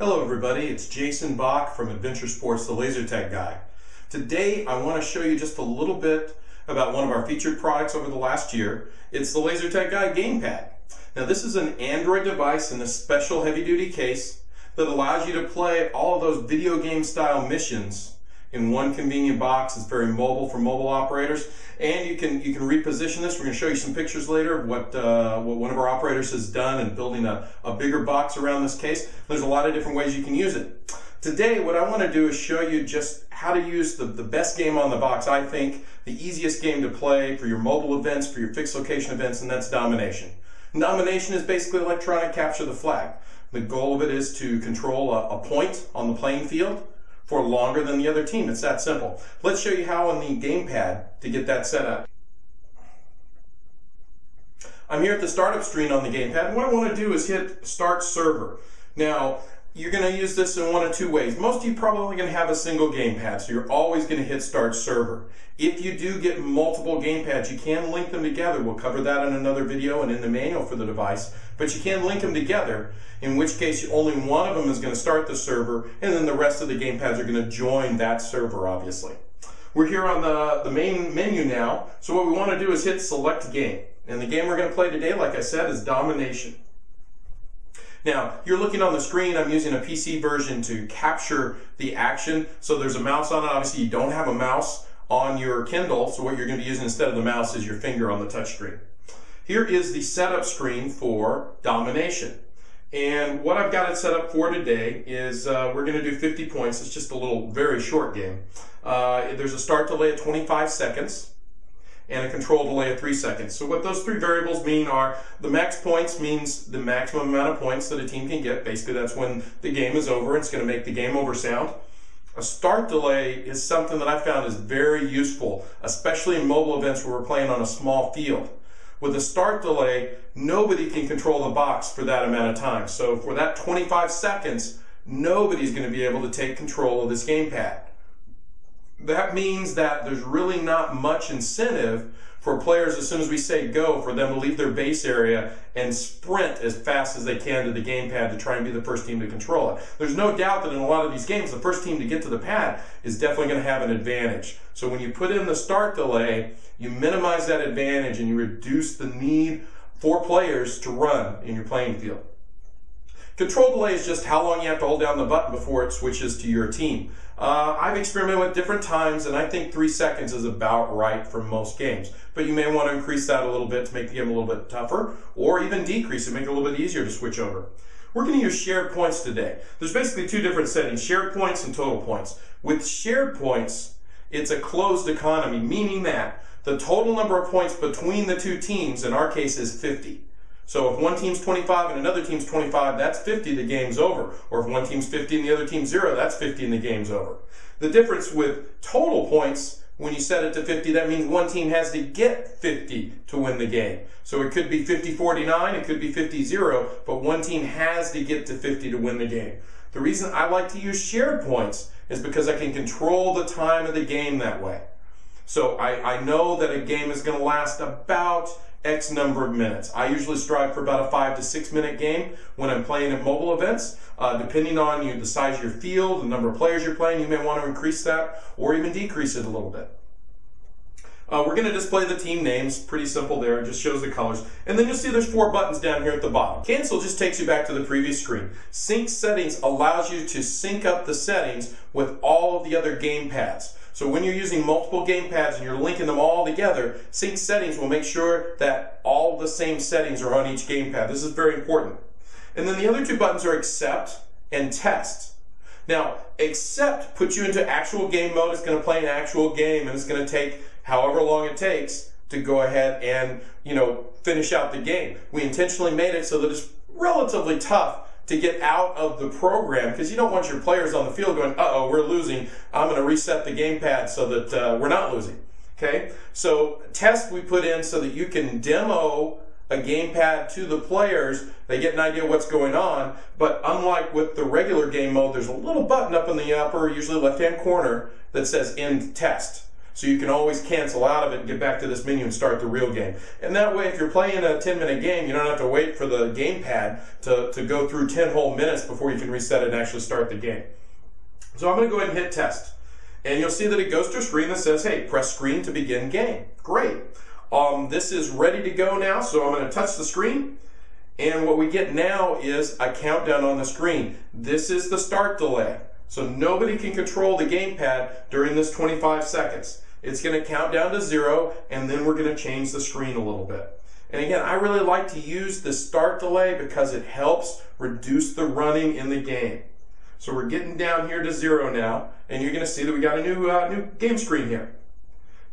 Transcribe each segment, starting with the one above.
Hello everybody, it's Jason Bach from Adventure Sports, the laser tag guy. Today I want to show you just a little bit about one of our featured products over the last year. It's the Laser Tag Guy gamepad. Now this is an Android device in a special heavy-duty case that allows you to play all of those video game style missions in one convenient box. It's very mobile for mobile operators, and you can reposition this. We're going to show you some pictures later of what one of our operators has done in building a bigger box around this case. There's a lot of different ways you can use it. Today what I want to do is show you just how to use the best game on the box. I think the easiest game to play for your mobile events, for your fixed location events, and that's Domination. Domination is basically electronic capture the flag. The goal of it is to control a point on the playing field for longer than the other team. It's that simple. Let's show you how on the gamepad to get that set up. I'm here at the startup screen on the gamepad, and what I want to do is hit Start Server. Now, you're going to use this in one of two ways. Most of you probably going to have a single gamepad, so you're always going to hit Start Server. If you do get multiple gamepads, you can link them together. We'll cover that in another video and in the manual for the device, but you can link them together, in which case only one of them is going to start the server, and then the rest of the gamepads are going to join that server, obviously. We're here on the main menu now, so what we want to do is hit Select Game. And the game we're going to play today, like I said, is Domination. Now, you're looking on the screen. I'm using a PC version to capture the action. So there's a mouse on it. Obviously, you don't have a mouse on your Kindle, so what you're going to be using instead of the mouse is your finger on the touch screen. Here is the setup screen for Domination. And what I've got it set up for today is we're going to do 50 points. It's just a little, very short game. There's a start delay of 25 seconds. And a control delay of 3 seconds. So what those three variables mean are the max points means the maximum amount of points that a team can get. Basically, that's when the game is over. It's going to make the game over sound. A start delay is something that I found is very useful, especially in mobile events where we're playing on a small field. With a start delay, nobody can control the box for that amount of time. So for that 25 seconds, nobody's going to be able to take control of this gamepad. That means that there's really not much incentive for players, as soon as we say go, for them to leave their base area and sprint as fast as they can to the gamepad to try and be the first team to control it. There's no doubt that in a lot of these games, the first team to get to the pad is definitely going to have an advantage. So when you put in the start delay, you minimize that advantage and you reduce the need for players to run in your playing field. Control delay is just how long you have to hold down the button before it switches to your team. I've experimented with different times, and I think 3 seconds is about right for most games. But you may want to increase that a little bit to make the game a little bit tougher, or even decrease it, make it a little bit easier to switch over. We're going to use shared points today. There's basically two different settings, shared points and total points. With shared points, it's a closed economy, meaning that the total number of points between the two teams, in our case, is 50. So if one team's 25 and another team's 25, that's 50, the game's over. Or if one team's 50 and the other team's 0, that's 50 and the game's over. The difference with total points, when you set it to 50, that means one team has to get 50 to win the game. So it could be 50-49, it could be 50-0, but one team has to get to 50 to win the game. The reason I like to use shared points is because I can control the time of the game that way. So I know that a game is going to last about X number of minutes. I usually strive for about a 5 to 6 minute game when I'm playing at mobile events. Depending on the size of your field, the number of players you're playing, you may want to increase that or even decrease it a little bit. We're going to display the team names. Pretty simple there. It just shows the colors. And then you'll see there's 4 buttons down here at the bottom. Cancel just takes you back to the previous screen. Sync settings allows you to sync up the settings with all of the other gamepads. So when you're using multiple gamepads and you're linking them all together, sync settings will make sure that all the same settings are on each gamepad. This is very important. And then the other 2 buttons are Accept and Test. Now, Accept puts you into actual game mode. It's going to play an actual game, and it's going to take however long it takes to go ahead and, finish out the game. We intentionally made it so that it's relatively tough to get out of the program, because you don't want your players on the field going, uh-oh, we're losing. I'm going to reset the gamepad so that we're not losing. Okay? So test we put in so that you can demo a gamepad to the players. They get an idea what's going on, but unlike with the regular game mode, there's a little button up in the upper, usually left-hand corner, that says End Test. So you can always cancel out of it and get back to this menu and start the real game. And that way, if you're playing a 10-minute game, you don't have to wait for the gamepad to go through 10 whole minutes before you can reset it and actually start the game. So I'm going to go ahead and hit test. And you'll see that it goes to a screen that says, hey, press screen to begin game. Great. This is ready to go now, so I'm going to touch the screen. And what we get now is a countdown on the screen. This is the start delay. So nobody can control the gamepad during this 25 seconds. It's going to count down to 0, and then we're going to change the screen a little bit. And again, I really like to use the start delay because it helps reduce the running in the game. So we're getting down here to 0 now, and you're going to see that we got a new game screen here.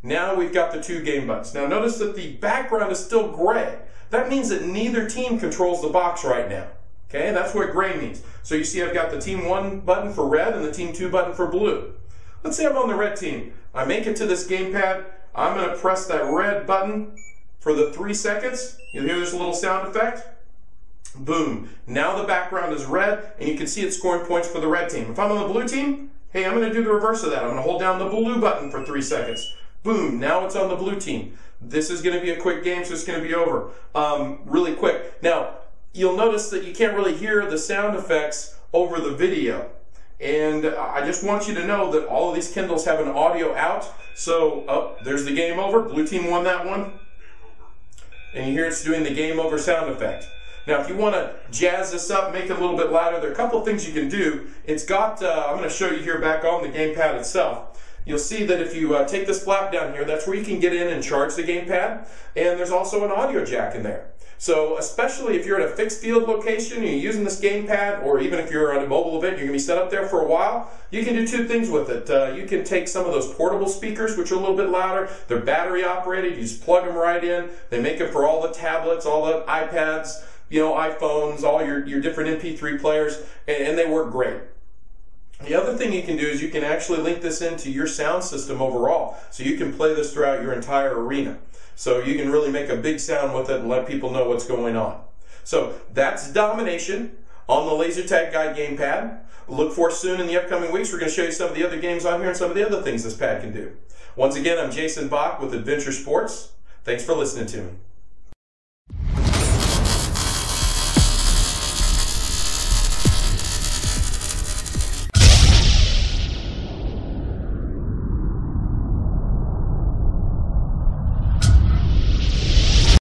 Now we've got the 2 game buttons. Now notice that the background is still gray. That means that neither team controls the box right now. Okay, that's what gray means. So you see I've got the team 1 button for red and the team 2 button for blue. Let's say I'm on the red team. I make it to this gamepad. I'm going to press that red button for the 3 seconds. You'll hear this little sound effect. Boom. Now the background is red, and you can see it's scoring points for the red team. If I'm on the blue team, hey, I'm going to do the reverse of that. I'm going to hold down the blue button for 3 seconds. Boom. Now it's on the blue team. This is going to be a quick game, so it's going to be over really quick. Now, you'll notice that you can't really hear the sound effects over the video. And I just want you to know that all of these Kindles have an audio out. So, oh, there's the game over. Blue team won that one. And you hear it's doing the game over sound effect. Now, if you want to jazz this up, make it a little bit louder, there are a couple of things you can do. It's got, I'm going to show you here back on the gamepad itself. You'll see that if you take this flap down here, that's where you can get in and charge the gamepad. And there's also an audio jack in there. So especially if you're at a fixed field location and you're using this gamepad, or even if you're on a mobile event, you're going to be set up there for a while, you can do 2 things with it. You can take some of those portable speakers, which are a little bit louder. They're battery operated. You just plug them right in. They make it for all the tablets, all the iPads, iPhones, all your different MP3 players, and they work great. The other thing you can do is you can actually link this into your sound system overall, so you can play this throughout your entire arena. So you can really make a big sound with it and let people know what's going on. So that's Domination on the Laser Tag Guide gamepad. Look for soon in the upcoming weeks. We're going to show you some of the other games on here and some of the other things this pad can do. Once again, I'm Jason Bach with Adventure Sports. Thanks for listening to me.